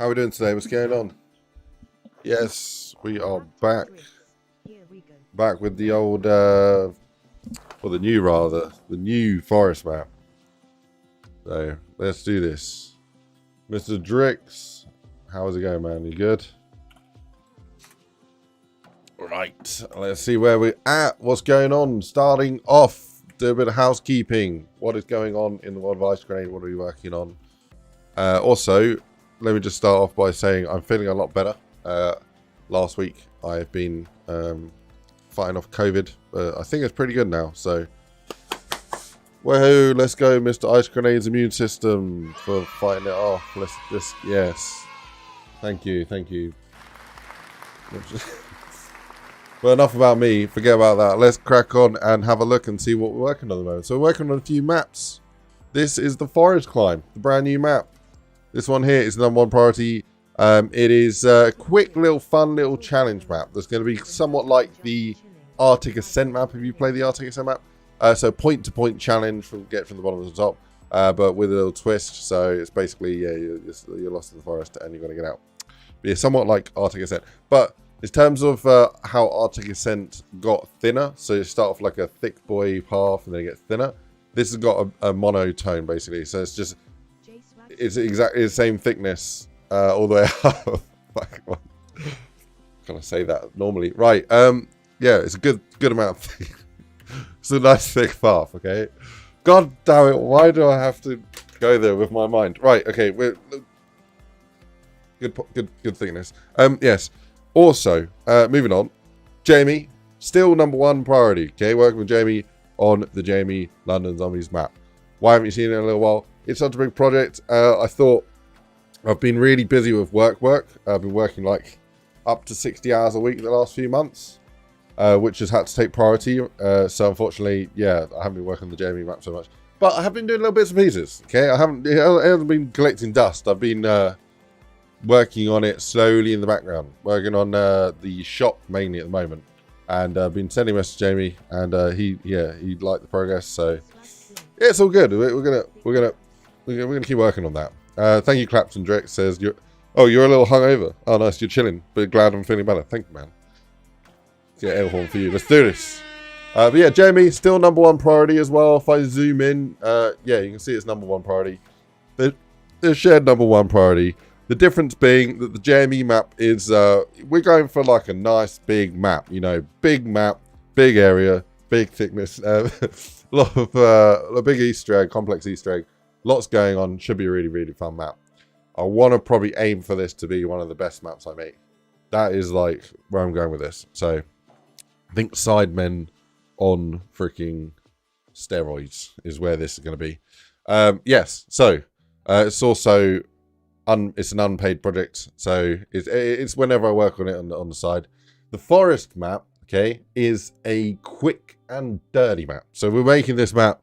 How are we doing today? What's going on? Yes, we are back. Back with the old, or the new rather, the new forest map. So, let's do this. Mr. Drix, how's it going, man? You good? Right, let's see where we're at. What's going on? Starting off, do a bit of housekeeping. What is going on in the world of IceGrenade? What are we working on? Also, let me just start off by saying I'm feeling a lot better. Last week, I've been fighting off COVID. I think it's pretty good now. So, woohoo! Let's go, Mr. IceGrenade's immune system for fighting it off. Let's just yes. Thank you, thank you. But enough about me. Forget about that. Let's crack on and have a look and see what we're working on at the moment. So we're working on a few maps. This is the Forest Climb, the brand new map. This one here is the #1 priority. It is a quick little fun little challenge map that's going to be somewhat like the Arctic Ascent map if you play the Arctic Ascent map. So point to point challenge from the bottom to the top, but with a little twist. So it's basically you're lost in the forest and you're going to get out. But yeah, somewhat like Arctic Ascent. But in terms of how Arctic Ascent got thinner, so you start off like a thick boy path and then it gets thinner. This has got a monotone basically. So it's just it's exactly the same thickness all the way up. Can I say that normally? Right. Yeah, it's a good amount of thick. It's a nice thick path, okay? God damn it, why do I have to go there with my mind? Right, okay, we're good thickness. Yes. Also, moving on. Jamie, still #1 priority, okay? Working with Jamie on the Jamie London Zombies map. Why haven't you seen it in a little while? It's such a big project. I thought I've been really busy with work. I've been working like up to 60 hours a week the last few months, which has had to take priority. So unfortunately, yeah, I haven't been working on the Jamie map so much. But I have been doing little bits and pieces, okay? It hasn't been collecting dust. I've been working on it slowly in the background. Working on the shop mainly at the moment. And I've been sending messages to Jamie, and he liked the progress. So yeah, it's all good. We're gonna keep working on that. Thank you, Clapton Drake says you're a little hungover. Oh nice, you're chilling, but glad I'm feeling better. Thank you, man. Let's get air horn for you. Let's do this. But yeah, Jamie, still #1 priority as well. If I zoom in, yeah, you can see it's #1 priority. They're shared #1 priority. The difference being that the Jamie map is, we're going for like a nice big map, you know, big map, big area, big thickness, a lot of, a big Easter egg, complex Easter egg, lots going on, should be a really, really fun map. I want to probably aim for this to be one of the best maps I make. That is like where I'm going with this. So I think Sidemen on freaking steroids is where this is going to be. Yes, so it's also it's an unpaid project, so it's whenever I work on it on the side. The forest map, okay, is a quick and dirty map. So we're making this map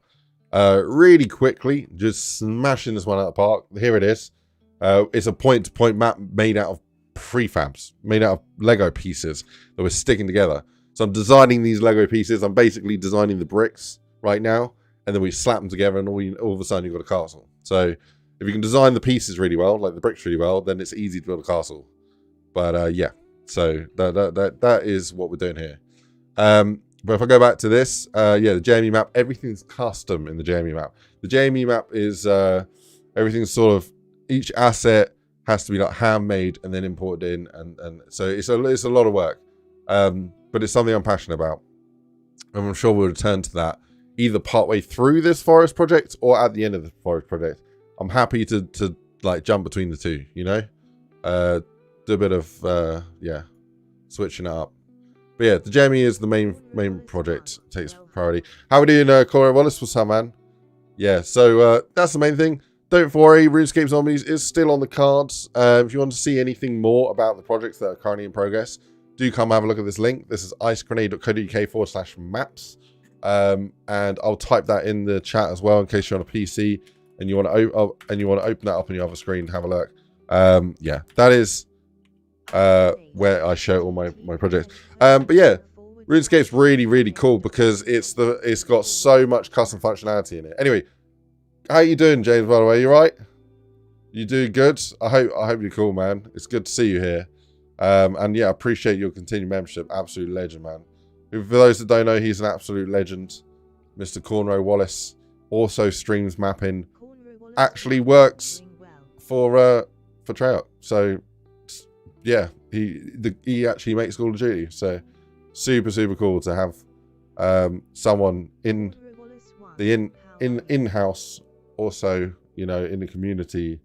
really quickly, just smashing this one out of the park. Here it is. It's a point-to-point map made out of prefabs, made out of Lego pieces that we're sticking together. So I'm designing these Lego pieces. I'm basically designing the bricks right now, and then we slap them together, and all of a sudden you've got a castle. So if you can design the pieces really well, like the bricks really well, then it's easy to build a castle. But yeah, so that is what we're doing here. But if I go back to this, yeah, the Jamie map, everything's custom in the Jamie map. The Jamie map is everything's sort of, each asset has to be like handmade and then imported in, and so it's a lot of work. But it's something I'm passionate about, and I'm sure we'll return to that either partway through this forest project or at the end of the forest project. I'm happy to like jump between the two, you know, do a bit of yeah, switching it up. But yeah, the Jamie is the main project, takes priority. How are we doing, Corey Wallace? What's up, man? Yeah, so that's the main thing. Don't worry, RuneScape Zombies is still on the cards. If you want to see anything more about the projects that are currently in progress, do come have a look at this link. This is icegrenade.co.uk/maps. And I'll type that in the chat as well in case you're on a PC and you want to open that up on your other screen to have a look. Yeah, that is where I show all my projects. But yeah, RuneScape's really cool because it's got so much custom functionality in it. Anyway, how you doing, James, by the way? You right? You do good. I hope you're cool, man. It's good to see you here. And yeah, I appreciate your continued membership. Absolute legend, man. For those that don't know, he's an absolute legend. Mr. Cornrow Wallace also streams mapping. Actually works for Treyarch. So yeah, he actually makes Call of Duty. So super cool to have someone in the in-house, also, you know, in the community,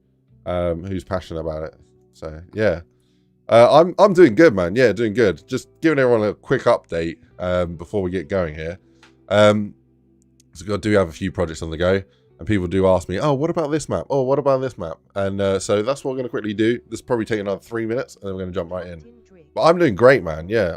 who's passionate about it. So yeah, I'm doing good, man. Yeah, doing good. Just giving everyone a quick update before we get going here. So I do have a few projects on the go, and people do ask me, oh, what about this map? Oh, what about this map? And so that's what we're going to quickly do. This will probably take another 3 minutes, and then we're going to jump right in. But I'm doing great, man. Yeah,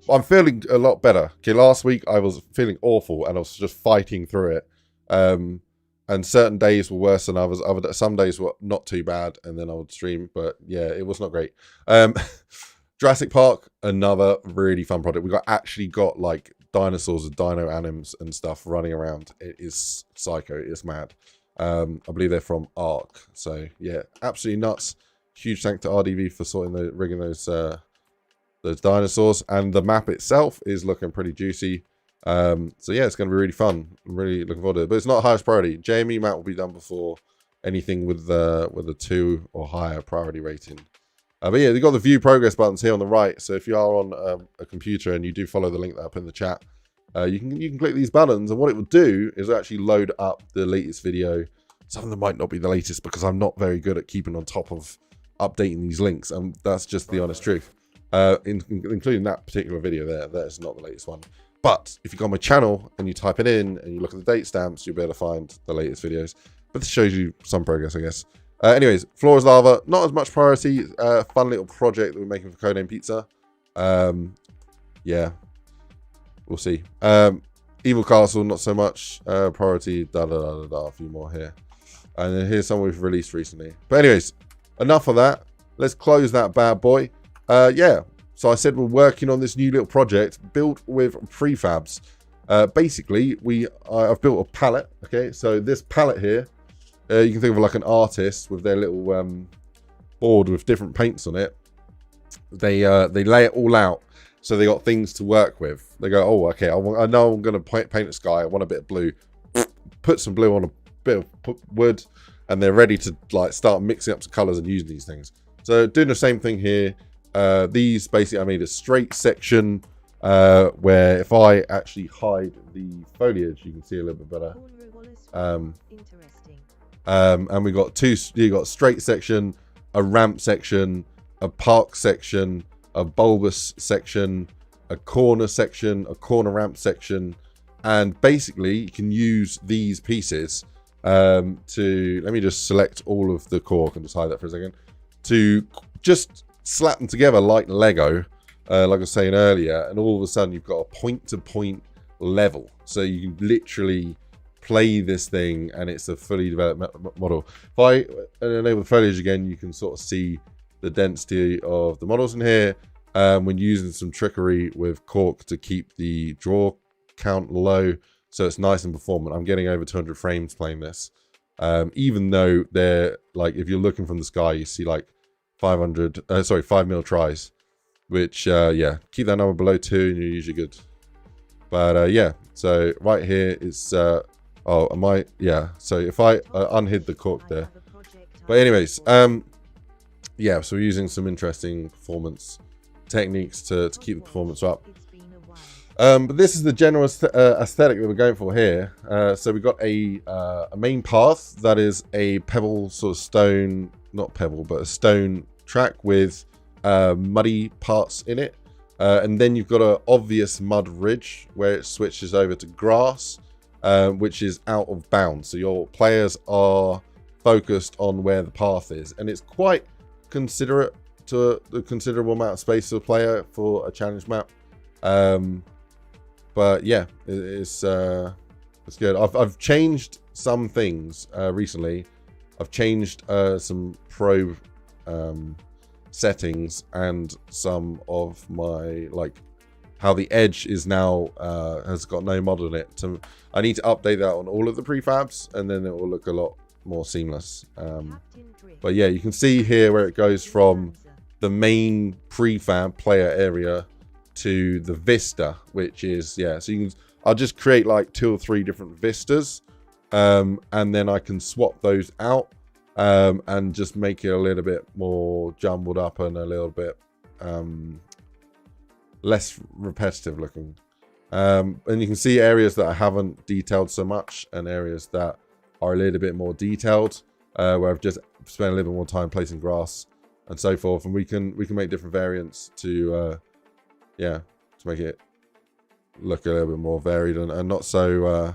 I'm feeling a lot better. Okay, last week I was feeling awful, and I was just fighting through it. And certain days were worse than others. Some days were not too bad, and then I would stream. But yeah, it was not great. Jurassic Park, another really fun project. We actually got like dinosaurs and dino anims and stuff running around. It is psycho. It's mad. I believe they're from Ark. So yeah, absolutely nuts. Huge thank to RDV for rigging those dinosaurs, and the map itself is looking pretty juicy. So yeah, it's going to be really fun. I'm really looking forward to it, but it's not highest priority. Jamie map will be done before anything with a 2 or higher priority rating. But yeah, you've got the view progress buttons here on the right. So if you are on a computer and you do follow the link that I put in the chat, you can click these buttons, and what it will do is actually load up the latest video. Some of them might not be the latest because I'm not very good at keeping on top of updating these links, and that's just the honest truth. Including that particular video there, that is not the latest one. But if you go on my channel and you type it in and you look at the date stamps, you'll be able to find the latest videos. But this shows you some progress, I guess. Anyways, Floor is Lava, not as much priority. Fun little project that we're making for Codename Pizza. Yeah, we'll see. Evil Castle, not so much priority. A few more here. And then here's some we've released recently. But anyways, enough of that. Let's close that bad boy. Yeah. So I said we're working on this new little project built with prefabs. Basically, I've built a palette. Okay, so this palette here, you can think of like an artist with their little board with different paints on it. They lay it all out, so they got things to work with. They go, oh, okay, I know I'm going to paint a sky. I want a bit of blue. Put some blue on a bit of wood, and they're ready to like start mixing up some colors and using these things. So doing the same thing here. These basically I made a straight section where if I actually hide the foliage, you can see a little bit better. And we got you got a straight section, a ramp section, a park section, a bulbous section, a corner section, a corner ramp section, and basically you can use these pieces to, let me just select all of the core, I can just hide that for a second, to just slap them together like Lego, like I was saying earlier, and all of a sudden you've got a point-to-point level. So you can literally play this thing, and it's a fully developed model. If I enable the foliage again, you can sort of see the density of the models in here. When using some trickery with Cork to keep the draw count low, so it's nice and performant. I'm getting over 200 frames playing this, even though they're like, if you're looking from the sky, you see like 5 mil tries, which yeah, keep that number below 2 and you're usually good. But yeah, so right here is yeah, so if I unhid the cork there. But anyways, yeah, so we're using some interesting performance techniques to keep the performance up. But this is the general aesthetic that we're going for here. So we've got a main path that is a pebble sort of stone, not pebble, but a stone track with muddy parts in it. And then you've got an obvious mud ridge where it switches over to grass, which is out of bounds. So your players are focused on where the path is. And it's quite considerate to a considerable amount of space for the player for a challenge map. But yeah, it's good. I've changed some things recently. I've changed some pro settings and some of my, like, how the edge is now has got no mod on it. I need to update that on all of the prefabs, and then it will look a lot more seamless. But yeah, you can see here where it goes from the main prefab player area to the Vista, which is, yeah, so you can, I'll just create like 2 or 3 different Vistas, and then I can swap those out, and just make it a little bit more jumbled up and a little bit less repetitive looking. And you can see areas that I haven't detailed so much and areas that are a little bit more detailed, where I've just spent a little bit more time placing grass and so forth. And we can make different variants to yeah, to make it look a little bit more varied and not so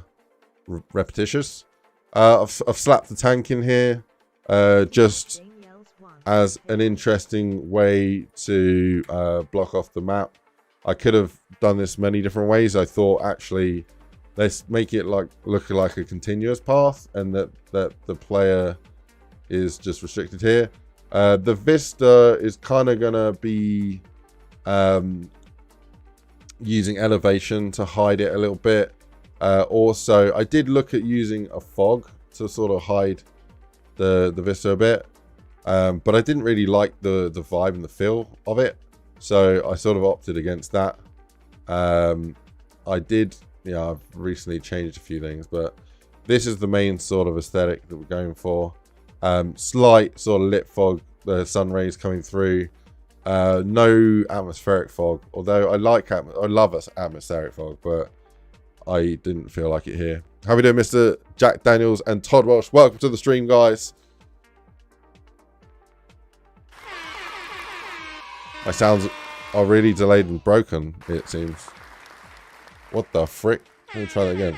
repetitious. I've slapped the tank in here just as an interesting way to block off the map. I could have done this many different ways. I thought, actually, let's make it like look like a continuous path, and that the player is just restricted here. The Vista is kind of gonna be using elevation to hide it a little bit. Also, I did look at using a fog to sort of hide the Vista a bit, but I didn't really like the vibe and the feel of it. So I sort of opted against that. I did, yeah, I've recently changed a few things, but this is the main sort of aesthetic that we're going for. Slight sort of lit fog, the sun rays coming through. No atmospheric fog, although I love atmospheric fog, but I didn't feel like it here. How we doing, Mr. Jack Daniels and Todd Welsh? Welcome to the stream, guys. My sounds are really delayed and broken, it seems. What the frick? Let me try that again.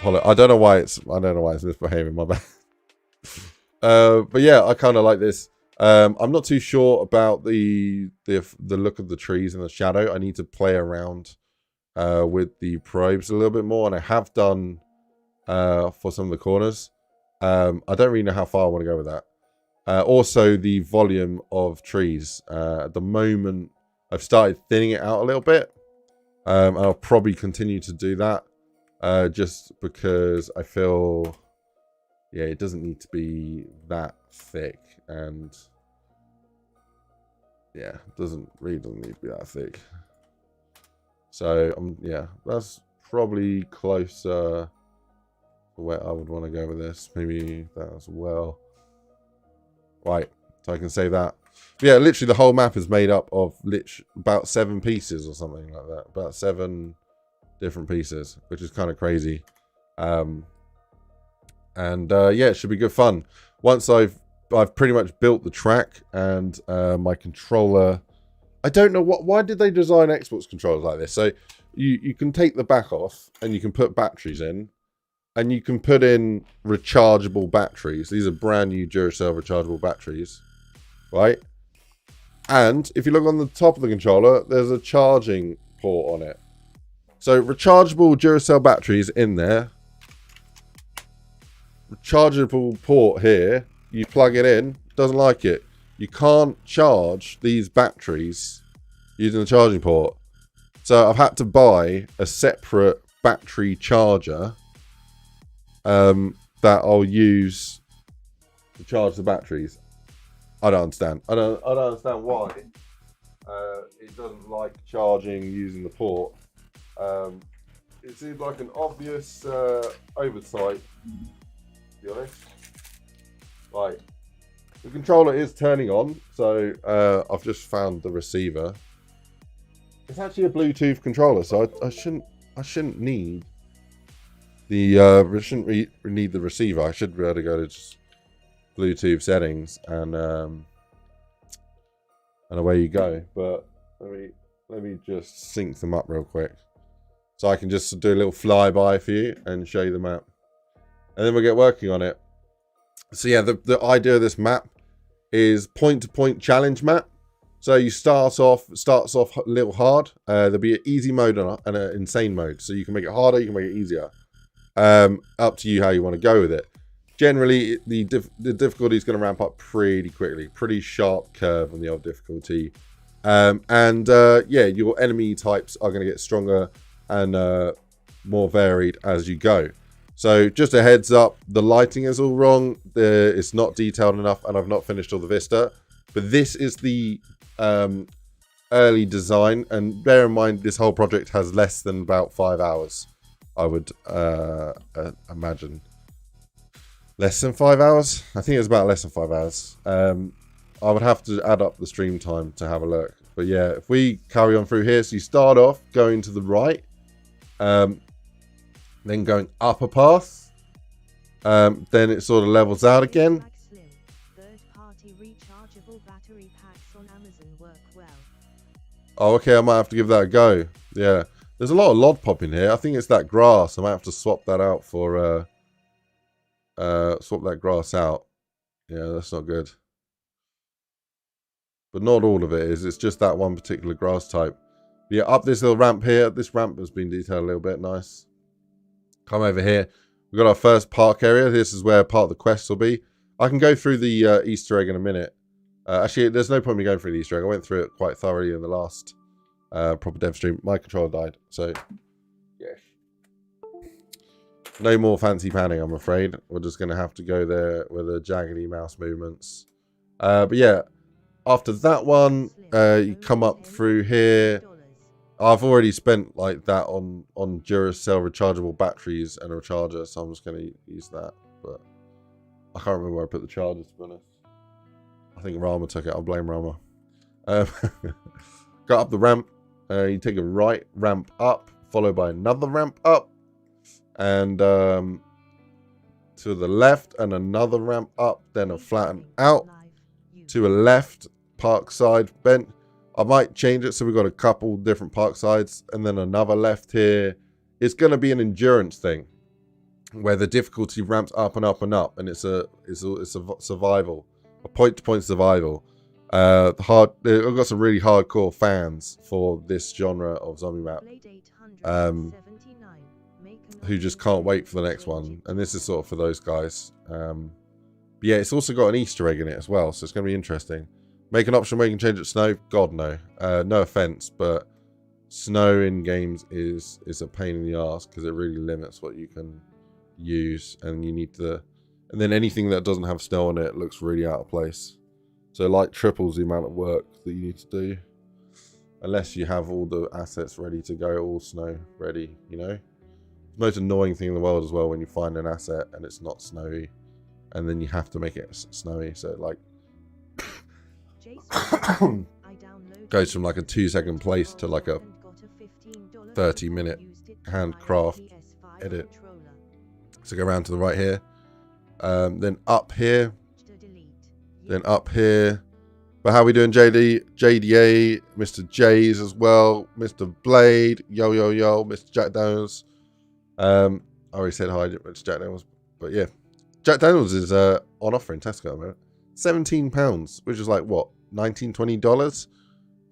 Hold on. I don't know why it's misbehaving, my bad. But yeah, I kind of like this. I'm not too sure about the look of the trees and the shadow. I need to play around with the probes a little bit more, and I have done for some of the corners. I don't really know how far I want to go with that. Also, the volume of trees. At the moment, I've started thinning it out a little bit. And I'll probably continue to do that. Just because I feel, yeah, it doesn't need to be that thick. And yeah, really doesn't need to be that thick. So, yeah, that's probably closer where I would want to go with this. Maybe that as well. Right, so I can say that. But yeah, literally the whole map is made up of about 7 pieces or something like that. About 7 different pieces, which is kind of crazy. Yeah, it should be good fun. Once I've pretty much built the track and my controller. I don't know why did they design Xbox controllers like this? So you can take the back off and you can put batteries in. And you can put in rechargeable batteries. These are brand new Duracell rechargeable batteries, right? And if you look on the top of the controller, there's a charging port on it. So rechargeable Duracell batteries in there. Rechargeable port here. You plug it in. Doesn't like it. You can't charge these batteries using the charging port. So I've had to buy a separate battery charger that I'll use to charge the batteries. I don't understand. I don't understand why it doesn't like charging using the port. It seems like an obvious oversight, to be honest. Right, the controller is turning on, so I've just found the receiver. It's actually a Bluetooth controller, so I shouldn't need need the receiver. I should be able to go to just Bluetooth settings and away you go. But let me just sync them up real quick, so I can just do a little flyby for you and show you the map, and then we'll get working on it. So yeah, the idea of this map is point-to-point challenge map. So you starts off a little hard. There'll be an easy mode and an insane mode. So you can make it harder, you can make it easier. Up to you how you want to go with it. Generally, the difficulty is going to ramp up pretty quickly. Pretty sharp curve on the old difficulty. Yeah, your enemy types are going to get stronger and more varied as you go. So just a heads up, the lighting is all wrong. It's not detailed enough, and I've not finished all the Vista. But this is the early design, and bear in mind this whole project has less than about 5 hours, I would imagine. Less than 5 hours? I think it's about less than 5 hours. I would have to add up the stream time to have a look. But yeah, if we carry on through here, so you start off going to the right, then going up a path, then it sort of levels out again. Oh, okay, I might have to give that a go. Yeah, there's a lot of lod pop in here. I think it's that grass. I might have to swap that out for, swap that grass out. Yeah, that's not good. But not all of it is. It's just that one particular grass type. But yeah, up this little ramp here. This ramp has been detailed a little bit. Nice. Come over here. We've got our first park area. This is where part of the quest will be. I can go through the Easter egg in a minute. Actually, there's no point in me going through the Easter egg. I went through it quite thoroughly in the last proper dev stream. My controller died. So, yes. No more fancy panning, I'm afraid. We're just going to have to go there with the jaggedy mouse movements. But yeah. After that one, you come up through here. I've already spent like that on Duracell rechargeable batteries and a recharger, so I'm just going to use that. But I can't remember where I put the charger, to be honest. I think Rama took it. I'll blame Rama. Got up the ramp. You take a right ramp up, followed by another ramp up, and to the left, and another ramp up, then a flatten out. To a left park side bent. I might change it so we've got a couple different park sides, and then another left here. It's going to be an endurance thing where the difficulty ramps up and up and up, and it's a survival, a point-to-point survival. I've got some really hardcore fans for this genre of zombie map, who just can't wait for the next one, and this is sort of for those guys. But yeah, it's also got an Easter egg in it as well, so it's going to be interesting. Make an option where you can change it to snow? God, no. No offense, but snow in games is a pain in the ass because it really limits what you can use, and you need to... And then anything that doesn't have snow on it looks really out of place. So like triples the amount of work that you need to do. Unless you have all the assets ready to go, all snow ready, you know? The most annoying thing in the world as well when you find an asset and it's not snowy. And then you have to make it snowy, so like goes from like a 2-second place to like a 30-minute handcraft edit. So go around to the right here, then up here, then up here. But how are we doing, JD, JDA, Mr. J's as well, Mr. Blade, yo, Mr. Jack Daniels. I already said hi to Mr. Jack Daniels, but yeah. Jack Daniels is on offer in Tesco at the moment. £17, which is like what, $19, $20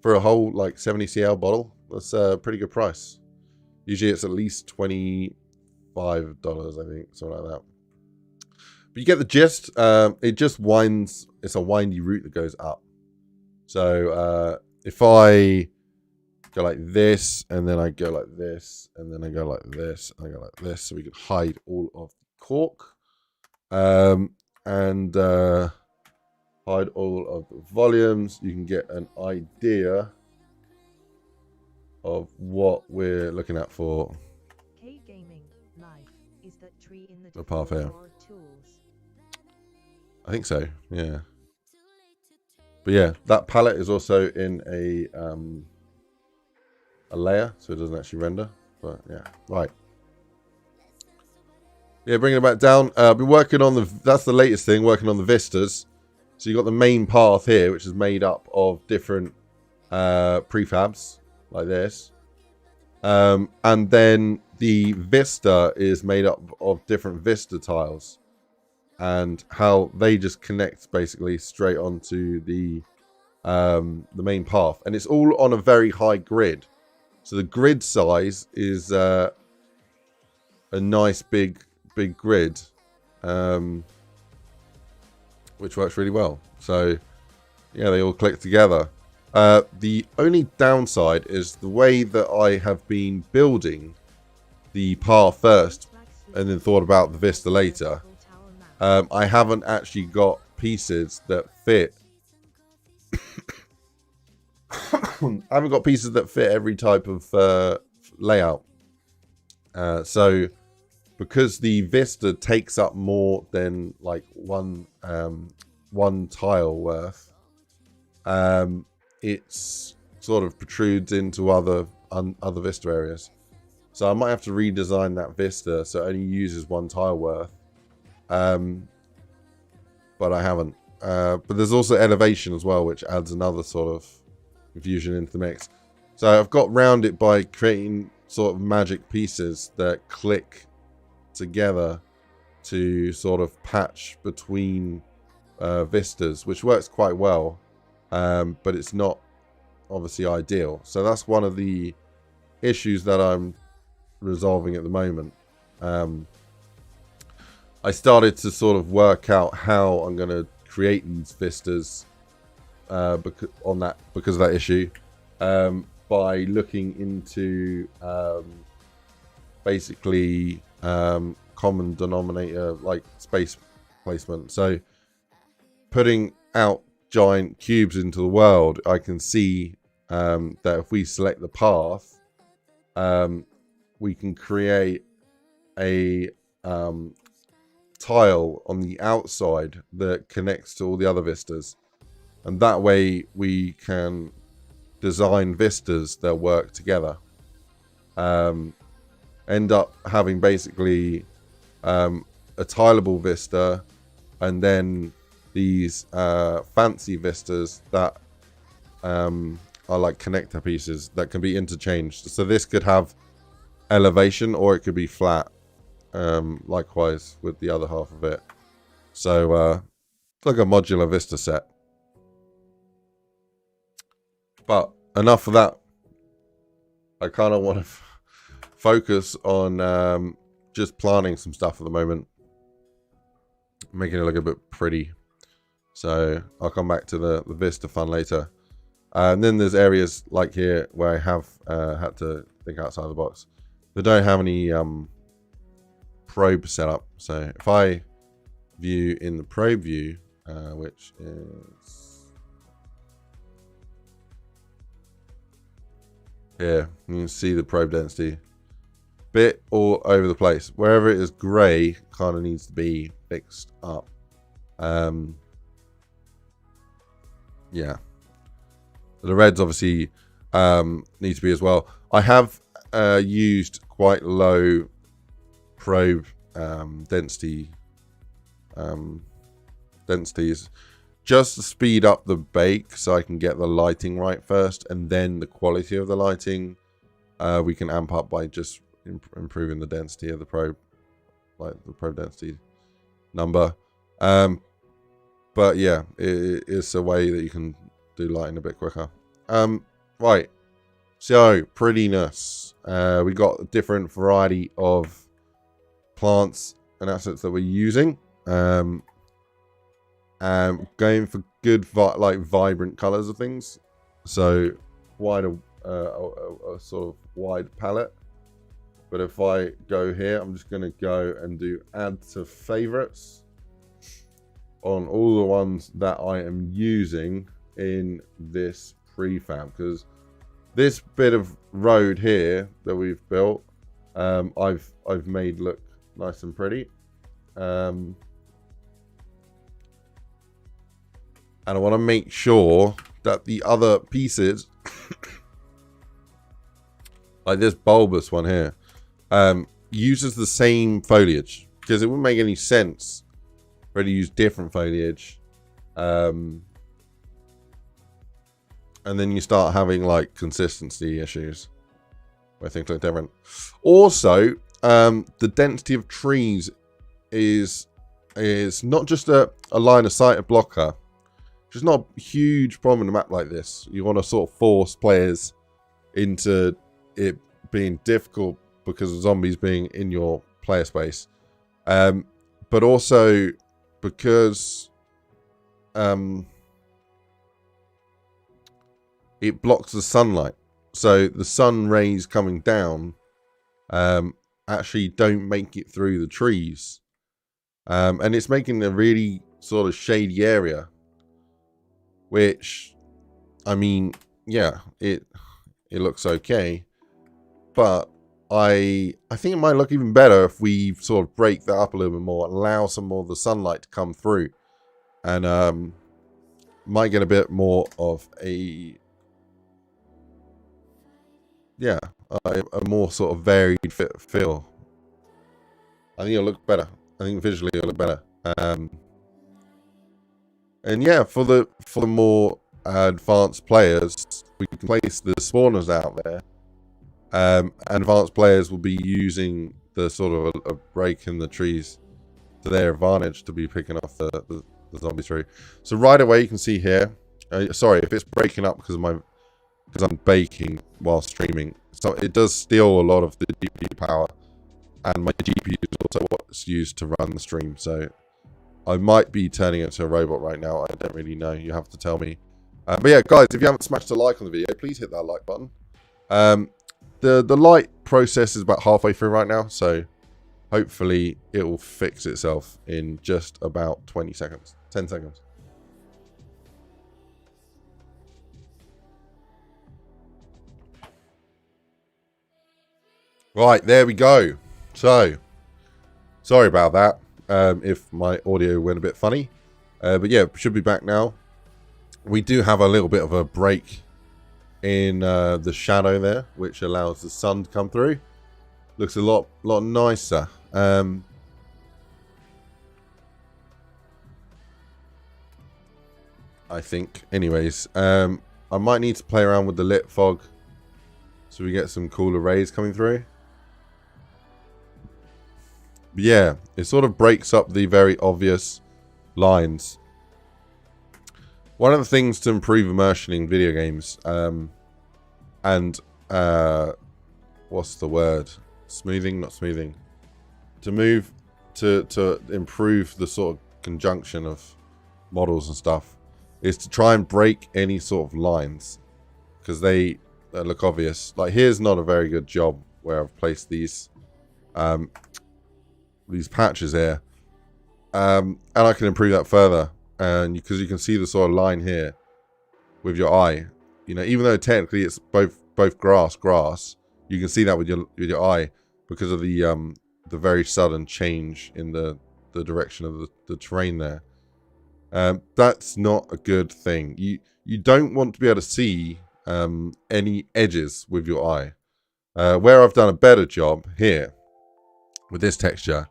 for a whole like 70 cl bottle. That's a pretty good price. Usually it's at least $25, I think, something like that. But you get the gist. It just winds. It's a windy route that goes up. So if I go like this, and then I go like this, and then I go like this, and I go like this, so we can hide all of the cork. And hide all of the volumes. You can get an idea of what we're looking at for the path here. I think so, yeah. But yeah, that palette is also in a layer, so it doesn't actually render. But yeah, right. Yeah, bringing it back down. Been working on that's the latest thing, working on the vistas. So you got the main path here, which is made up of different prefabs like this. And then the vista is made up of different vista tiles. And how they just connect basically straight onto the main path. And it's all on a very high grid. So the grid size is a nice big grid, which works really well. So yeah, they all click together. The only downside is the way that I have been building the path first and then thought about the Vista later. I haven't actually got pieces that fit. I haven't got pieces that fit every type of layout. So because the Vista takes up more than like one tile worth, it's sort of protrudes into other Vista areas. So I might have to redesign that Vista so it only uses one tile worth. But I haven't. But there's also elevation as well, which adds another sort of confusion into the mix. So I've got round it by creating sort of magic pieces that click together to sort of patch between vistas, which works quite well, but it's not obviously ideal. So that's one of the issues that I'm resolving at the moment. I started to sort of work out how I'm going to create these vistas because of that issue, by looking into basically common denominator like space placement. So putting out giant cubes into the world, I can see that if we select the path, we can create a tile on the outside that connects to all the other vistas, and that way we can design vistas that work together. End up having basically a tileable vista, and then these fancy vistas that are like connector pieces that can be interchanged. So this could have elevation or it could be flat. Likewise with the other half of it. So it's like a modular Vista set. But enough of that. I kind of want to focus on just planting some stuff at the moment, making it look a bit pretty. So I'll come back to the Vista fun later. And then there's areas like here where I have had to think outside the box. They don't have any probe setup. So if I view in the probe view, which is here, you can see the probe density bit all over the place. Wherever it is grey, kind of needs to be fixed up. Yeah, the reds obviously need to be as well. I have used quite low probe densities just to speed up the bake, so I can get the lighting right first, and then the quality of the lighting we can amp up by just improving the density of the probe, like the probe density number. But yeah, it is a way that you can do lighting a bit quicker. Right, so prettiness. We got a different variety of plants and assets that we're using. Going for good vibrant colors of things, so wider, a sort of wide palette. But if I go here, I'm just going to go and do add to favorites on all the ones that I am using in this prefab, because this bit of road here that we've built, I've made look nice and pretty, and I want to make sure that the other pieces like this bulbous one here uses the same foliage, because it wouldn't make any sense for it to use different foliage, and then you start having like consistency issues where things look different. Also, the density of trees is not just a line of sight, a blocker. It's not a huge problem in a map like this. You want to sort of force players into it being difficult because of zombies being in your player space, but also because it blocks the sunlight. So the sun rays coming down actually don't make it through the trees. And it's making a really sort of shady area, which, I mean, yeah, it looks okay, but I think it might look even better if we sort of break that up a little bit more, allow some more of the sunlight to come through, and might get a bit more of a, yeah, a more sort of varied feel. I think it'll look better. I think visually it'll look better. And yeah, for the more advanced players, we can place the spawners out there. And advanced players will be using the sort of a break in the trees to their advantage to be picking off the zombies through. So right away you can see here. Sorry if it's breaking up because I'm baking while streaming. So it does steal a lot of the GPU power, and my GPU is also what's used to run the stream. So I might be turning it to a robot right now. I don't really know. You have to tell me. But yeah, guys, if you haven't smashed a like on the video, please hit that like button. The light process is about halfway through right now, so hopefully it will fix itself in just about 20 seconds, 10 seconds. Right, there we go. So, sorry about that, if my audio went a bit funny. But yeah, should be back now. We do have a little bit of a break in the shadow there, which allows the sun to come through. Looks a lot nicer. I think. Anyways, I might need to play around with the lit fog so we get some cooler rays coming through. But yeah, it sort of breaks up the very obvious lines. One of the things to improve immersion in video games, and what's the word? Smoothing, not smoothing. To improve the sort of conjunction of models and stuff, is to try and break any sort of lines, because they look obvious. Like here's not a very good job where I've placed these patches here, and I can improve that further. And because you can see the sort of line here with your eye, you know, even though technically it's both grass, you can see that with your eye because of the very sudden change in the direction of the terrain there. That's not a good thing. You don't want to be able to see any edges with your eye. Where I've done a better job here with this texture,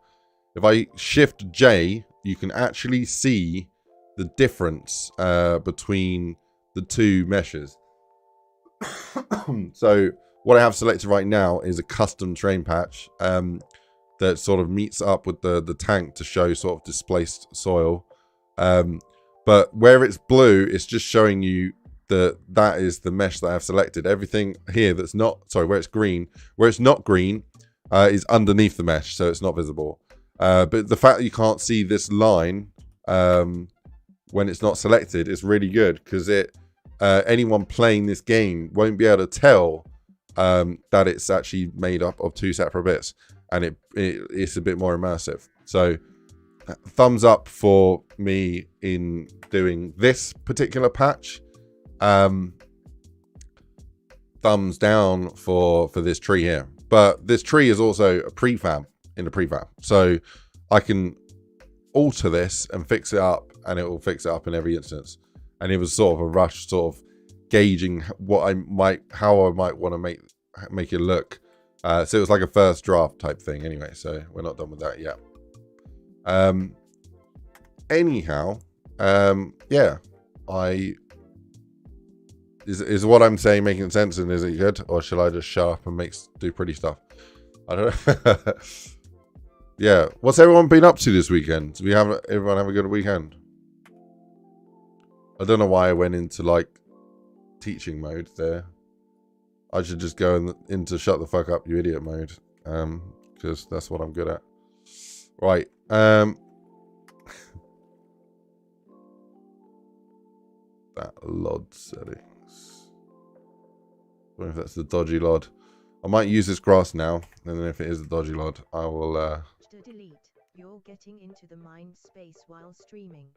if I shift J, you can actually see the difference between the two meshes. So what I have selected right now is a custom terrain patch that sort of meets up with the tank to show sort of displaced soil. But where it's blue, it's just showing you that is the mesh that I've selected. Everything here that's not, sorry, where it's not green is underneath the mesh, so it's not visible. But the fact that you can't see this line when it's not selected is really good, because anyone playing this game won't be able to tell that it's actually made up of two separate bits, and it's a bit more immersive. So thumbs up for me in doing this particular patch. Thumbs down for this tree here. But this tree is also a prefab in the prefab, so I can alter this and fix it up, and it will fix it up in every instance. And it was sort of a rush, sort of gauging how I might want to make it look. So it was like a first draft type thing anyway, so we're not done with that yet. Anyhow, yeah, is what I'm saying making sense, and is it good, or shall I just shut up and do pretty stuff? I don't know. Yeah, what's everyone been up to this weekend? Do everyone have a good weekend? I don't know why I went into like teaching mode there. I should just go into shut the fuck up, you idiot mode, because that's what I'm good at. Right. That LOD settings. I don't know if that's the dodgy LOD. I might use this grass now, and then if it is a dodgy lod, I will... Delete. You're getting into the mind space while streaming.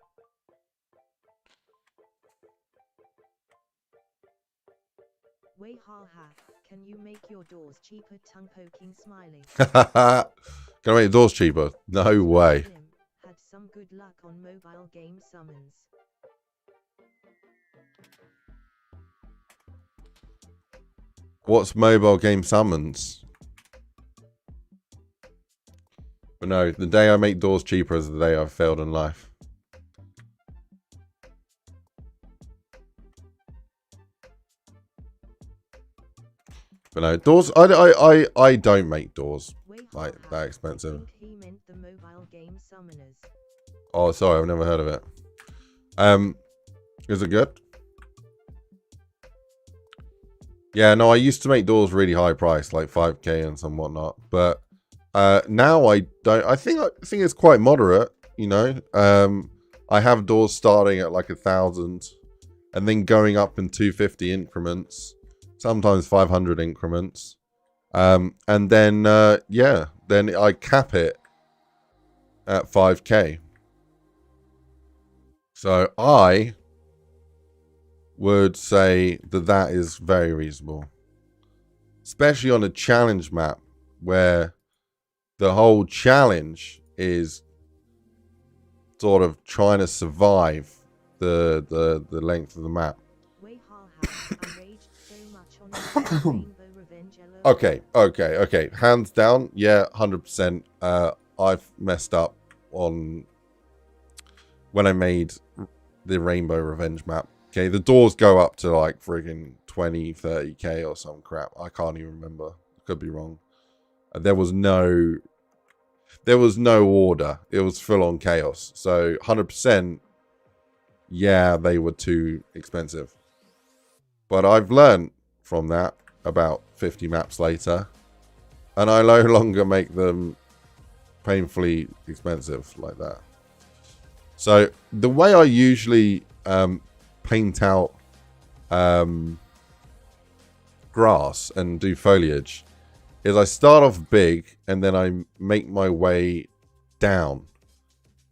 Way ha ha. Can you make your doors cheaper? Tongue poking smiley. Can I make doors cheaper? No way. Had some good luck on mobile game summons. What's mobile game summons? But no, the day I make doors cheaper is the day I've failed in life. But no, doors. I don't make doors like that expensive. He meant the mobile game summoners. Oh, sorry, I've never heard of it. Is it good? Yeah, no, I used to make doors really high price, like 5k and some whatnot. But now I don't. I think it's quite moderate. You know, I have doors starting at like 1,000, and then going up in 250 increments. Sometimes 500 increments, and then yeah, then I cap it at 5k. So I would say that is very reasonable, especially on a challenge map where the whole challenge is sort of trying to survive the length of the map. Okay. Hands down, yeah, 100%. I've messed up on when I made the Rainbow Revenge map. Okay, the doors go up to like friggin' 20, 30k or some crap. I can't even remember. Could be wrong. There was no order. It was full on chaos. So 100%, yeah, they were too expensive. But I've learned from that about 50 maps later, and I no longer make them painfully expensive like that. So the way I usually paint out grass and do foliage is I start off big and then I make my way down.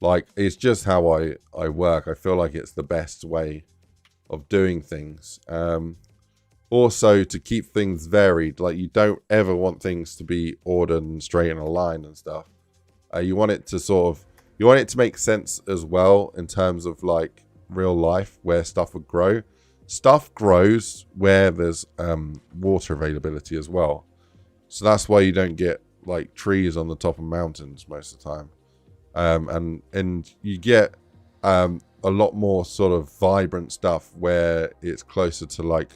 Like, it's just how I work. I feel like it's the best way of doing things. Also, to keep things varied, like you don't ever want things to be ordered and straight in a line and stuff. You want it to make sense as well in terms of like real life where stuff would grow. Stuff grows where there's water availability as well. So that's why you don't get like trees on the top of mountains most of the time. And you get a lot more sort of vibrant stuff where it's closer to like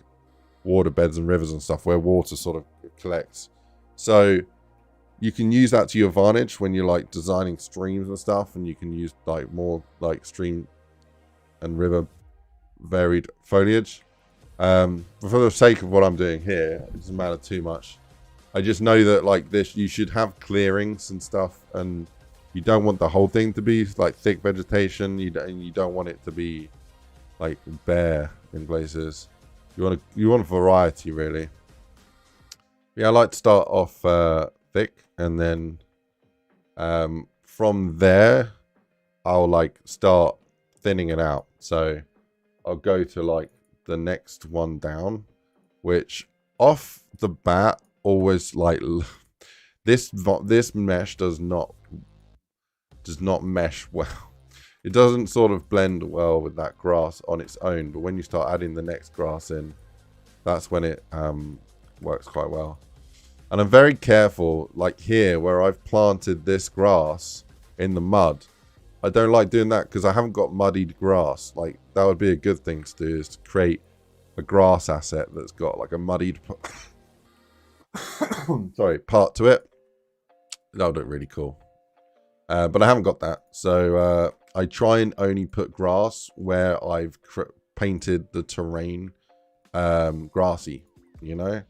water beds and rivers and stuff where water sort of collects. So you can use that to your advantage when you're like designing streams and stuff, and you can use like more like stream and river varied foliage. But for the sake of what I'm doing here, it doesn't matter too much. I just know that like this, you should have clearings and stuff, and you don't want the whole thing to be like thick vegetation. You don't want it to be like bare in places. You want a variety, really. Yeah, I like to start off thick, and then from there, I'll like start thinning it out. So I'll go to like the next one down, which off the bat always like this mesh does not mesh well. It doesn't sort of blend well with that grass on its own, but when you start adding the next grass in, that's when it works quite well. And I'm very careful, like here where I've planted this grass in the mud. I don't like doing that because I haven't got muddied grass. Like, that would be a good thing to do, is to create a grass asset that's got like a muddied part to it. That would look really cool. But I haven't got that, so I try and only put grass where I've painted the terrain grassy, you know?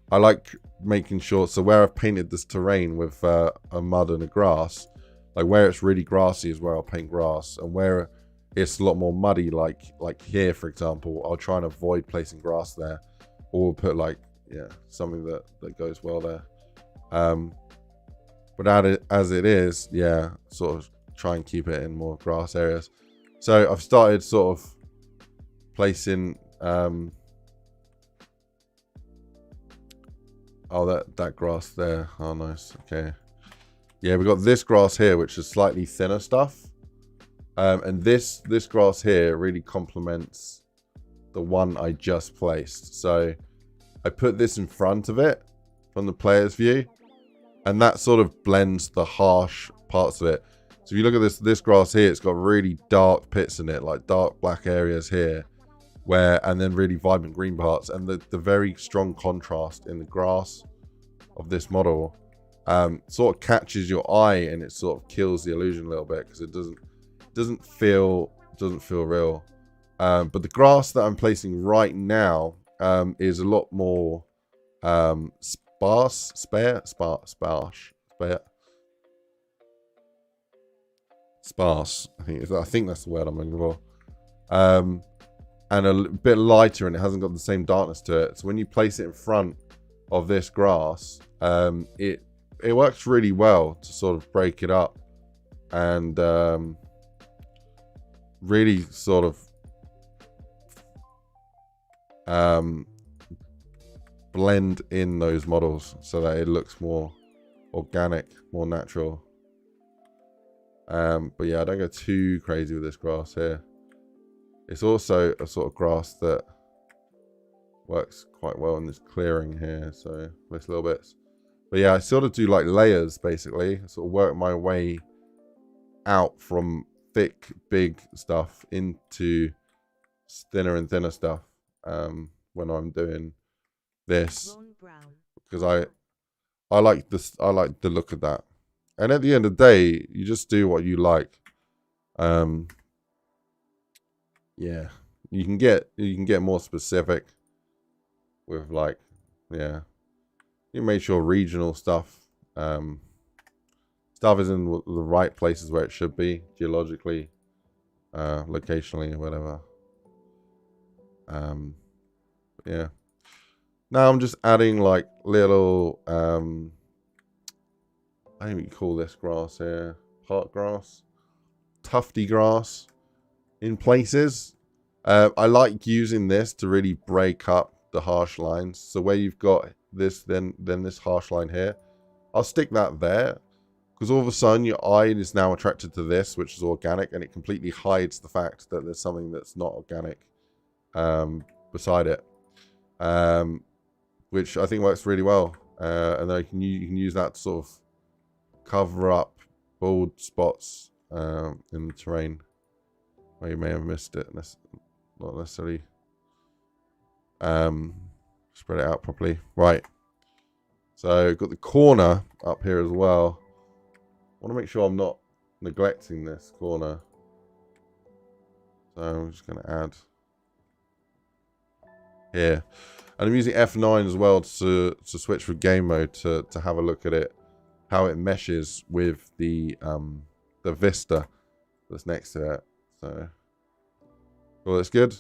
I like making sure, so where I've painted this terrain with a mud and a grass, like where it's really grassy is where I'll paint grass, and where it's a lot more muddy, like here, for example, I'll try and avoid placing grass there, or put like yeah, something that goes well there. But as it is, yeah, sort of try and keep it in more grass areas. So I've started sort of placing oh, that grass there. Oh, nice. Okay. Yeah, we've got this grass here, which is slightly thinner stuff. And this grass here really complements the one I just placed. So I put this in front of it from the player's view, and that sort of blends the harsh parts of it. So if you look at this grass here, it's got really dark pits in it, like dark black areas here, and then really vibrant green parts, and the very strong contrast in the grass of this model sort of catches your eye, and it sort of kills the illusion a little bit because it doesn't feel real. But the grass that I'm placing right now is a lot more sparse. I think that's the word I'm looking for. And a bit lighter, and it hasn't got the same darkness to it. So when you place it in front of this grass, it works really well to sort of break it up and really sort of blend in those models so that it looks more organic, more natural. But yeah, I don't go too crazy with this grass here. It's also a sort of grass that works quite well in this clearing here, so this little bits. But yeah, I sort of do like layers basically. I sort of work my way out from thick, big stuff into thinner and thinner stuff when I'm doing this, because I like this. I like the look of that. And at the end of the day, you just do what you like. Yeah, you can get more specific with, like, yeah, you make sure regional stuff is in the right places where it should be, geologically, locationally, or whatever. Yeah. Now I'm just adding like little I don't even call this grass here, park grass, tufty grass in places. I like using this to really break up the harsh lines. So where you've got this, then this harsh line here, I'll stick that there, because all of a sudden your eye is now attracted to this, which is organic, and it completely hides the fact that there's something that's not organic beside it, which I think works really well. And then you can use that to sort of cover up bald spots in the terrain where you may have missed it. Not necessarily spread it out properly. Right. So got the corner up here as well. I want to make sure I'm not neglecting this corner. So I'm just going to add here. And I'm using F9 as well to switch for game mode to have a look at it, how it meshes with the Vista that's next to it. So, well, that's good.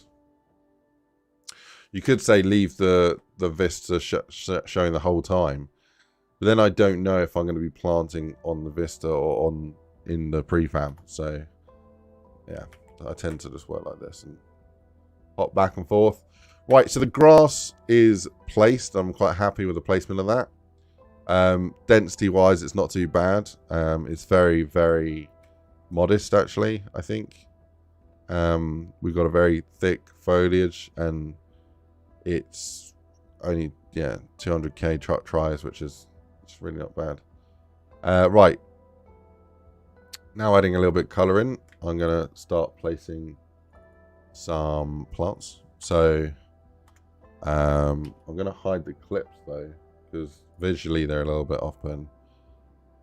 You could say leave the Vista showing the whole time, but then I don't know if I'm going to be planting on the Vista or in the prefab. So, yeah, I tend to just work like this and hop back and forth. Right, so the grass is placed. I'm quite happy with the placement of that. Density-wise, it's not too bad. It's very, very modest, actually, I think. We've got a very thick foliage, and it's only, yeah, 200k truck tries, which is really not bad. Right. Now adding a little bit of colour in, I'm going to start placing some plants. So I'm going to hide the clips though, because visually they're a little bit off-putting.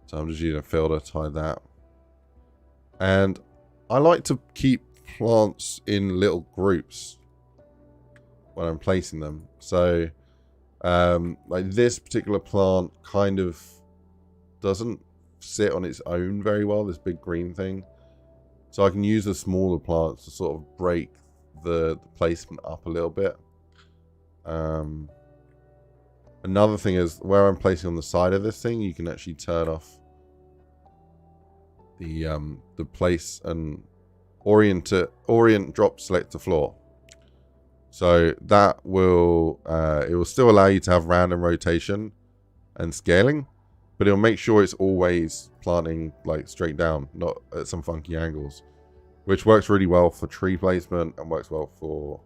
So I'm just using a filter to hide that. And I like to keep plants in little groups when I'm placing them. So like this particular plant kind of doesn't sit on its own very well, this big green thing. So I can use the smaller plants to sort of break the placement up a little bit. Another thing is where I'm placing on the side of this thing, you can actually turn off the place and orient drop select to floor. So that will it will still allow you to have random rotation and scaling, but it'll make sure it's always planting like straight down, not at some funky angles, which works really well for tree placement and works well for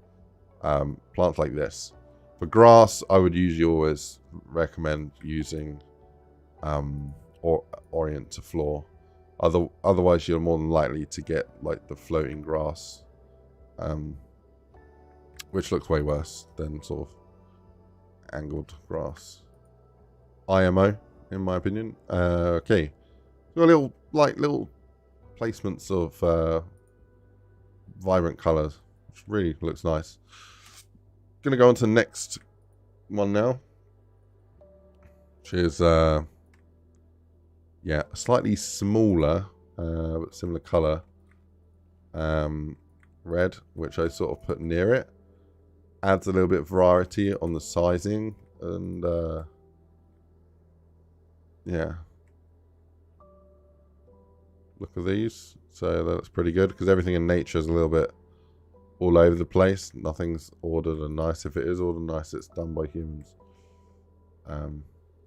plants like this. For grass, I would usually always recommend using orient to floor. Otherwise, you're more than likely to get like the floating grass, which looks way worse than sort of angled grass. IMO, in my opinion. Okay, so little placements of vibrant colors, which really looks nice. Gonna go on to the next one now, which is yeah, a slightly smaller but similar color, red, which I sort of put near it. Adds a little bit of variety on the sizing, and yeah, look at these. So that's pretty good, because everything in nature is a little bit all over the place. Nothing's ordered and nice. If it is ordered nice, it's done by humans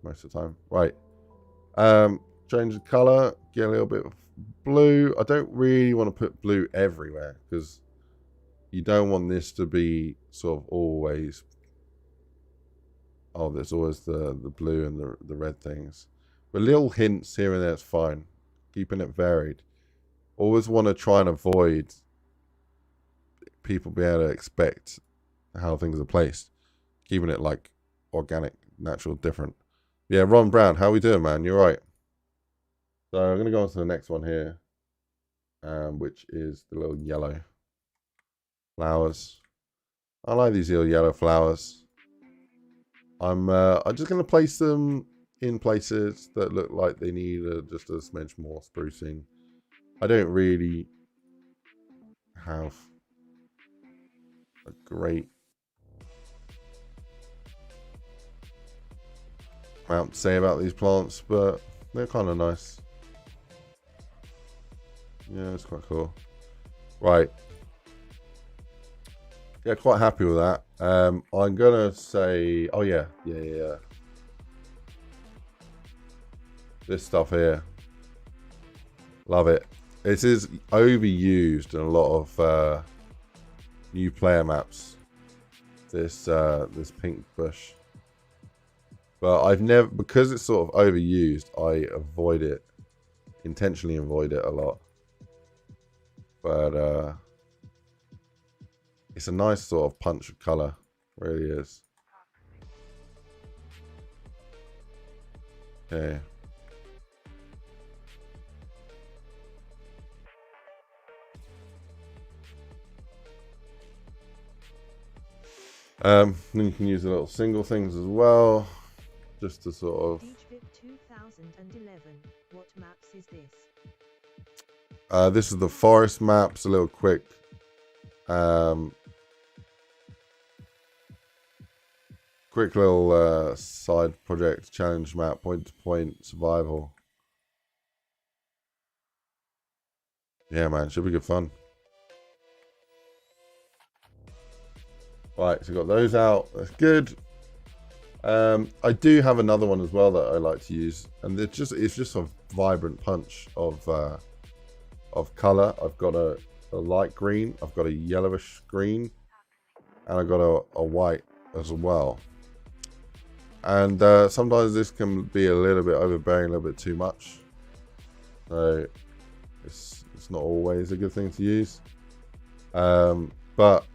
most of the time. Right. Change the color, get a little bit of blue. I don't really want to put blue everywhere, because you don't want this to be sort of always, oh, there's always the blue and the red things. But little hints here and there is fine. Keeping it varied. Always want to try and avoid people being able to expect how things are placed. Keeping it like organic, natural, different. Yeah, Ron Brown, how we doing, man? You're right. So I'm going to go on to the next one here, which is the little yellow flowers. I like these little yellow flowers. I'm just going to place them in places that look like they need just a smidge more sprucing. I don't really have a great amount to say about these plants, but they're kind of nice. Yeah, it's quite cool. Right. Yeah, quite happy with that. I'm gonna say, oh yeah. This stuff here, love it. This is overused in a lot of new player maps. This pink bush, but I've never, because it's sort of overused, I avoid it, intentionally avoid it a lot. But it's a nice sort of punch of color, really is. Okay. Then you can use the little single things as well, just to sort of. 2011. What maps is this? This is the forest maps. A little quick. Quick little side project challenge map, point to point survival. Yeah, man, should be good fun. Right, so got those out. That's good. I do have another one as well that I like to use, and it's just a vibrant punch of color. I've got a light green, I've got a yellowish green, and I've got a white as well. And sometimes this can be a little bit overbearing, a little bit too much. So it's not always a good thing to use. But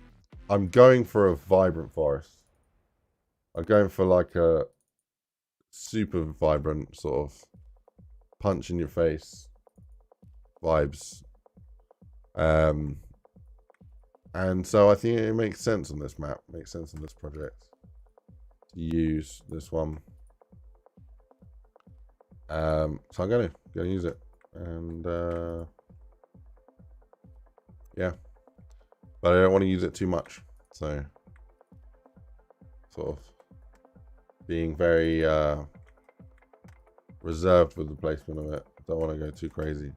I'm going for a vibrant forest. I'm going for like a super vibrant sort of punch in your face vibes. And so I think it makes sense on this map, makes sense on this project to use this one. So I'm gonna use it, and yeah, but I don't want to use it too much, so sort of being very reserved with the placement of it. Don't want to go too crazy.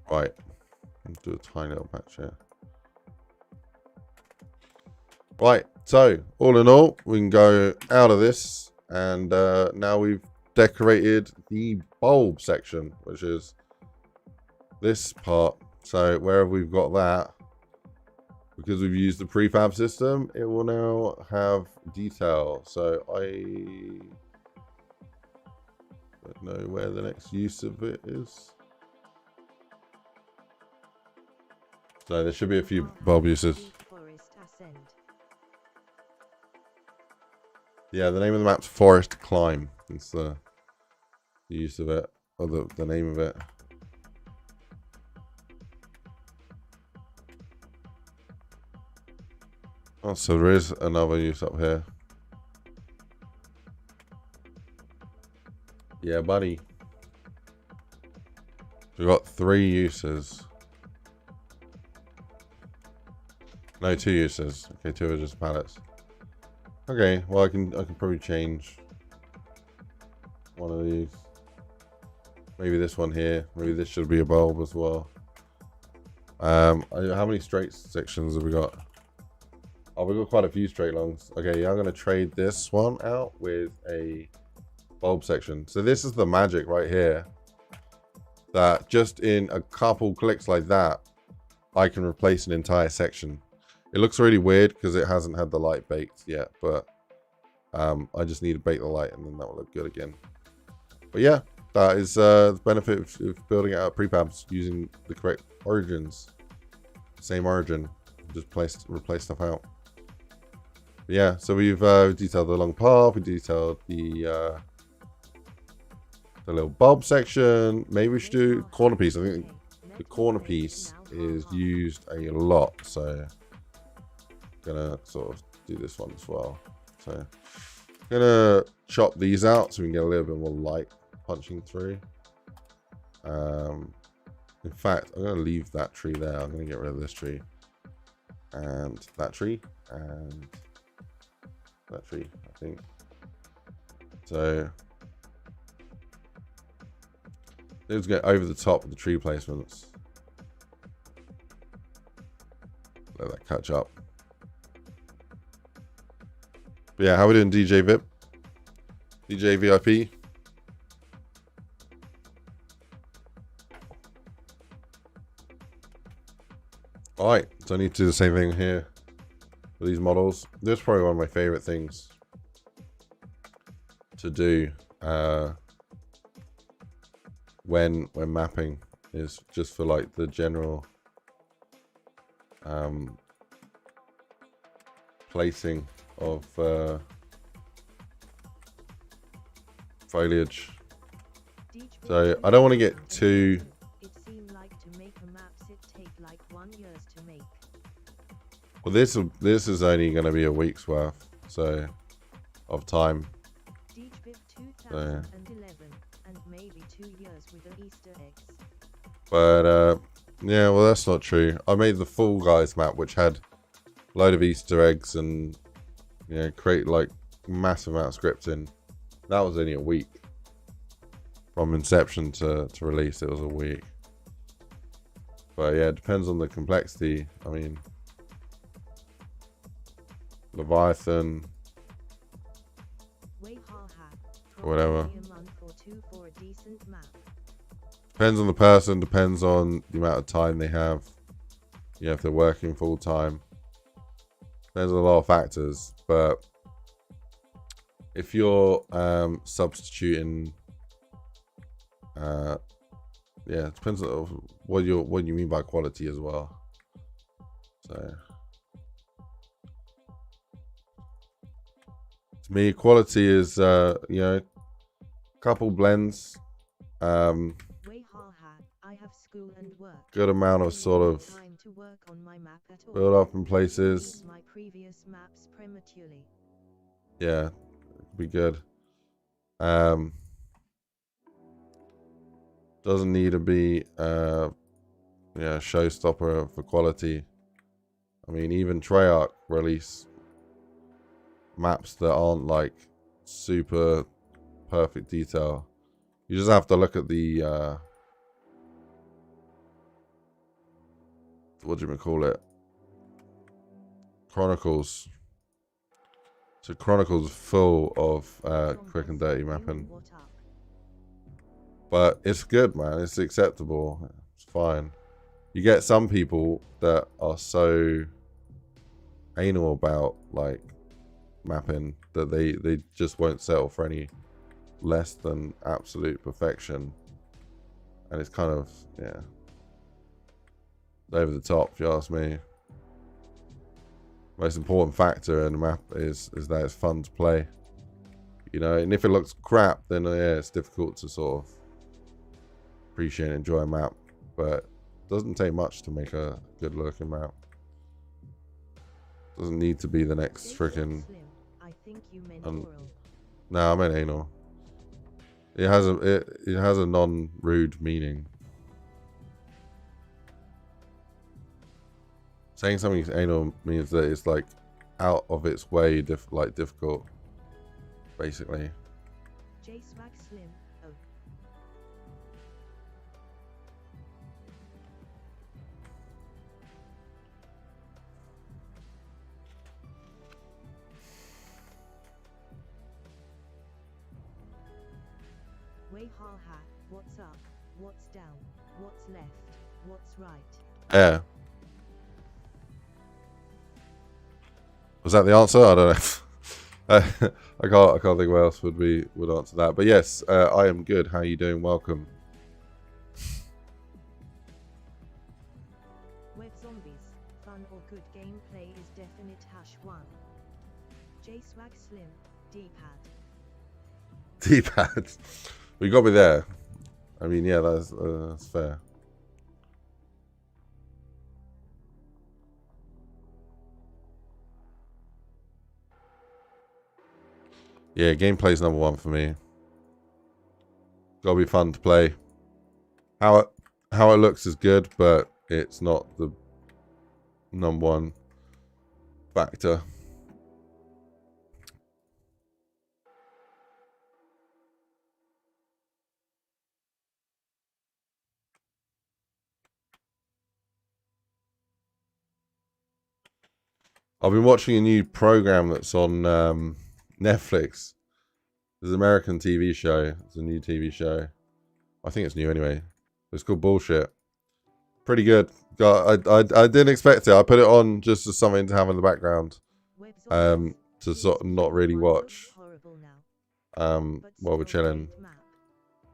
Right, let's do a tiny little patch here. Right, so all in all, we can go out of this, and now we've decorated the bulb section, which is this part. So wherever we've got that, because we've used the prefab system, it will now have detail. So I don't know where the next use of it is. So there should be a few bulb uses. Yeah, the name of the map's Forest Climb. It's the use of it, or the name of it. Oh, so there is another use up here. Yeah, buddy. We've got 3 uses. No, 2 uses. Okay, 2 are just pallets. Okay, well I can probably change one of these. Maybe this one here. Maybe this should be a bulb as well. How many straight sections have we got? Oh, we've got quite a few straight longs. Okay, yeah, I'm gonna trade this one out with a bulb section. So this is the magic right here. That just in a couple clicks like that, I can replace an entire section. It looks really weird because it hasn't had the light baked yet, but I just need to bake the light and then that will look good again. But yeah, that is the benefit of building out prefabs using the correct origins. Same origin, just replace stuff out. But yeah, so we've detailed the long path, we detailed the little bulb section. Maybe we should do corner piece. I think the corner piece is used a lot, so gonna sort of do this one as well. So gonna chop these out so we can get a little bit more light punching through. In fact, I'm gonna leave that tree there. I'm gonna get rid of this tree and that tree and that tree, I think. So let's get over the top of the tree placements. Let that catch up. But yeah, how we doing, DJ VIP? DJ VIP? Alright, so I need to do the same thing here with these models. This is probably one of my favorite things to do when mapping, is just for like the general placing of foliage. So I don't want to get too. It seemed like to make a map it take like 1 year to make. Well, this is only going to be a week's worth, so of time. So, and maybe 2 years with the Easter eggs. But yeah, well that's not true. I made the Fall Guys map, which had a load of Easter eggs and create like massive amount of scripting. That was only a week from inception to release. It was a week. But yeah, it depends on the complexity. I mean, Leviathan, or whatever. Depends on the person, depends on the amount of time they have. Yeah, if they're working full time. Depends on a lot of factors. But if you're substituting, yeah, it depends on what you mean by quality as well. So to me, quality is couple blends, good amount of sort of build up in places. Yeah, be good. Doesn't need to be yeah, showstopper for quality. I mean, even Treyarch release maps that aren't like super perfect detail. You just have to look at the what do you call it? Chronicles. So Chronicles full of quick and dirty mapping. But it's good, man. It's acceptable. It's fine. You get some people that are so anal about like mapping that they just won't settle for any less than absolute perfection. And it's kind of, yeah, over the top, if you ask me. Most important factor in the map is that it's fun to play. You know, and if it looks crap, then yeah, it's difficult to sort of appreciate and enjoy a map. But it doesn't take much to make a good looking map. Doesn't need to be the next freaking. No, I meant anal. It has a non-rude meaning. Saying something's anal means that it's like out of its way, difficult, basically. Slim. Oh. Way ha ha. What's up? What's down? What's left? What's right? Yeah. Was that the answer? I don't know. I can't think what else would answer that. But yes, I am good. How are you doing? Welcome. Web zombies, fun or good gameplay is definite #1. J Swag Slim, D-pad. D-pad. We got me there. I mean, yeah, that's fair. Yeah, gameplay's #1 for me. Gotta be fun to play. How it looks is good, but it's not the #1 factor. I've been watching a new program that's on Netflix. There's an American TV show. It's a new TV show. I think it's new anyway. It's called Bullshit. Pretty good. I didn't expect it. I put it on just as something to have in the background. To sort of not really watch. While we're chilling.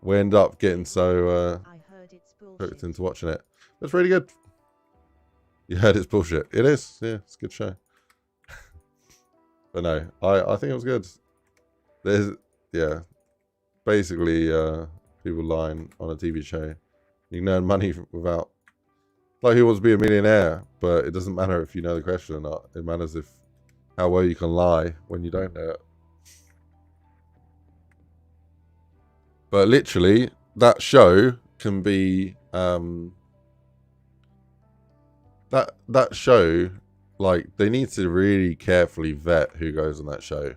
We end up getting so hooked into watching it. It's really good. You heard it's bullshit. It is. Yeah, it's a good show. But no, I think it was good. There's, yeah, basically people lying on a TV show. You can earn money without, like Who Wants to Be a Millionaire, but it doesn't matter if you know the question or not. It matters if how well you can lie when you don't know it. But literally, that show can be that show, like, they need to really carefully vet who goes on that show.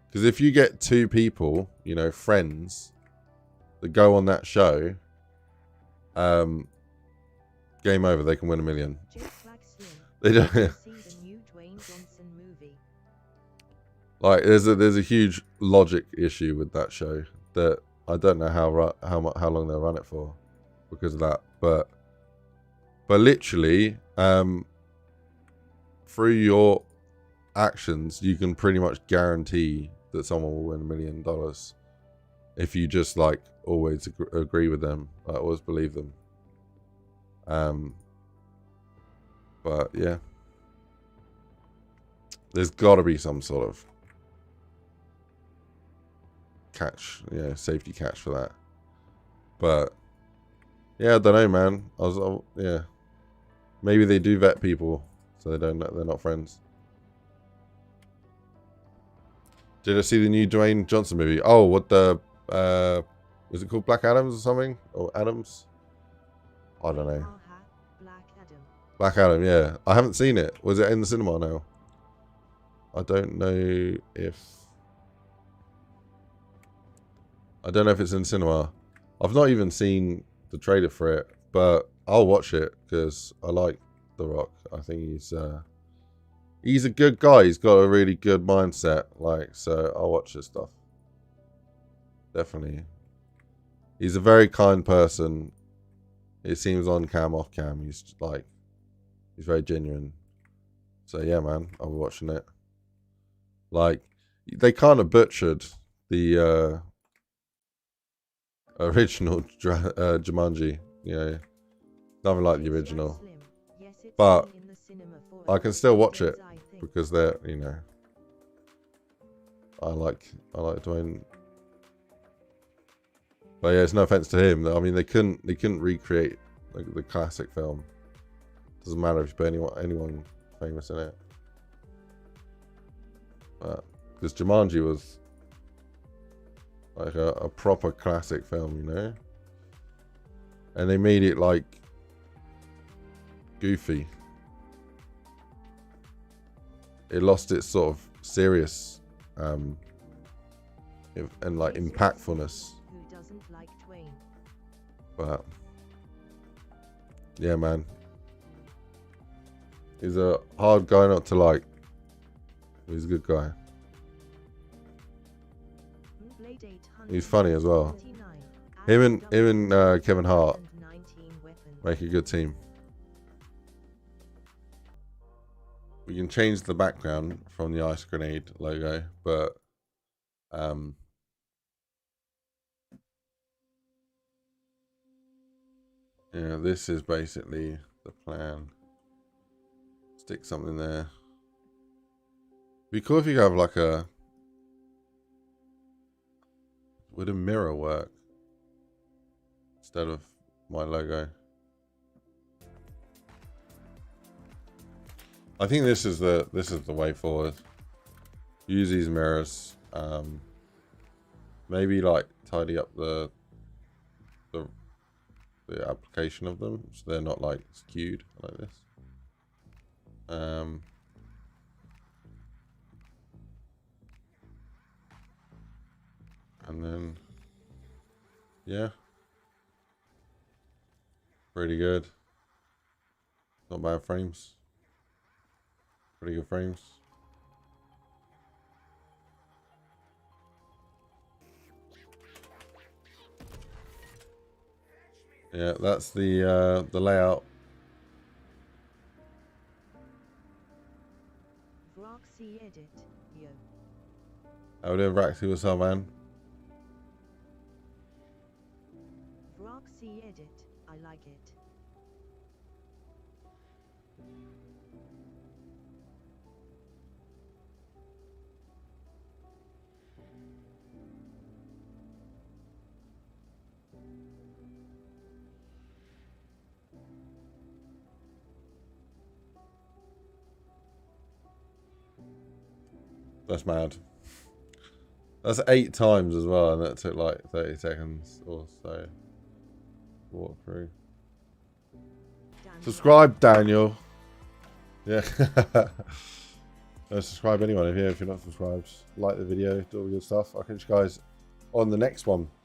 Because if you get two people, you know, friends, that go on that show, game over. They can win $1 million. They don't. Like, there's a huge logic issue with that show that I don't know how long they'll run it for because of that. But literally, through your actions, you can pretty much guarantee that someone will win $1 million if you just like always agree with them, always believe them. But yeah, there's got to be some sort of catch, yeah, safety catch for that. But yeah, I don't know, man. Yeah, maybe they do vet people so they're not friends. Did I see the new Dwayne Johnson movie? Oh, what the is it called Black Adams or something? Or Adams? I don't know. Black Adam, yeah. I haven't seen it. Was it in the cinema now? I don't know if it's in cinema. I've not even seen the trailer for it, but I'll watch it because I like The Rock. I think he's a good guy. He's got a really good mindset. Like, so I'll watch his stuff. Definitely. He's a very kind person. It seems on cam, off cam. He's very genuine. So yeah, man, I'll be watching it. Like, they kind of butchered the original Jumanji. You know, nothing like the original. But I can still watch it because they're, you know, I like Dwayne. But yeah, it's no offense to him. I mean, they couldn't recreate the classic film. Doesn't matter if you put anyone famous in it. But because Jumanji was like a proper classic film, you know, and they made it like goofy. It lost its sort of serious and like impactfulness. But yeah, man, he's a hard guy not to like. He's a good guy. He's funny as well. Him and Kevin Hart make a good team. We can change the background from the IceGrenade logo, but yeah, this is basically the plan. Stick something there. Be cool if you have like would a mirror work instead of my logo? I think this is the way forward. Use these mirrors. Maybe like tidy up the application of them so they're not like skewed like this. And then yeah, pretty good. Not bad frames. Pretty good frames. Yeah, that's the layout. Roxy edit, yo. How we doing, Roxy? What's up, man? Roxy edit, I like it. That's mad. That's 8 times as well, and that took like 30 seconds or so. Walk through. Subscribe, Daniel. Yeah. Don't subscribe anyone if you're not subscribed. Like the video, do all the good stuff. I'll catch you guys on the next one.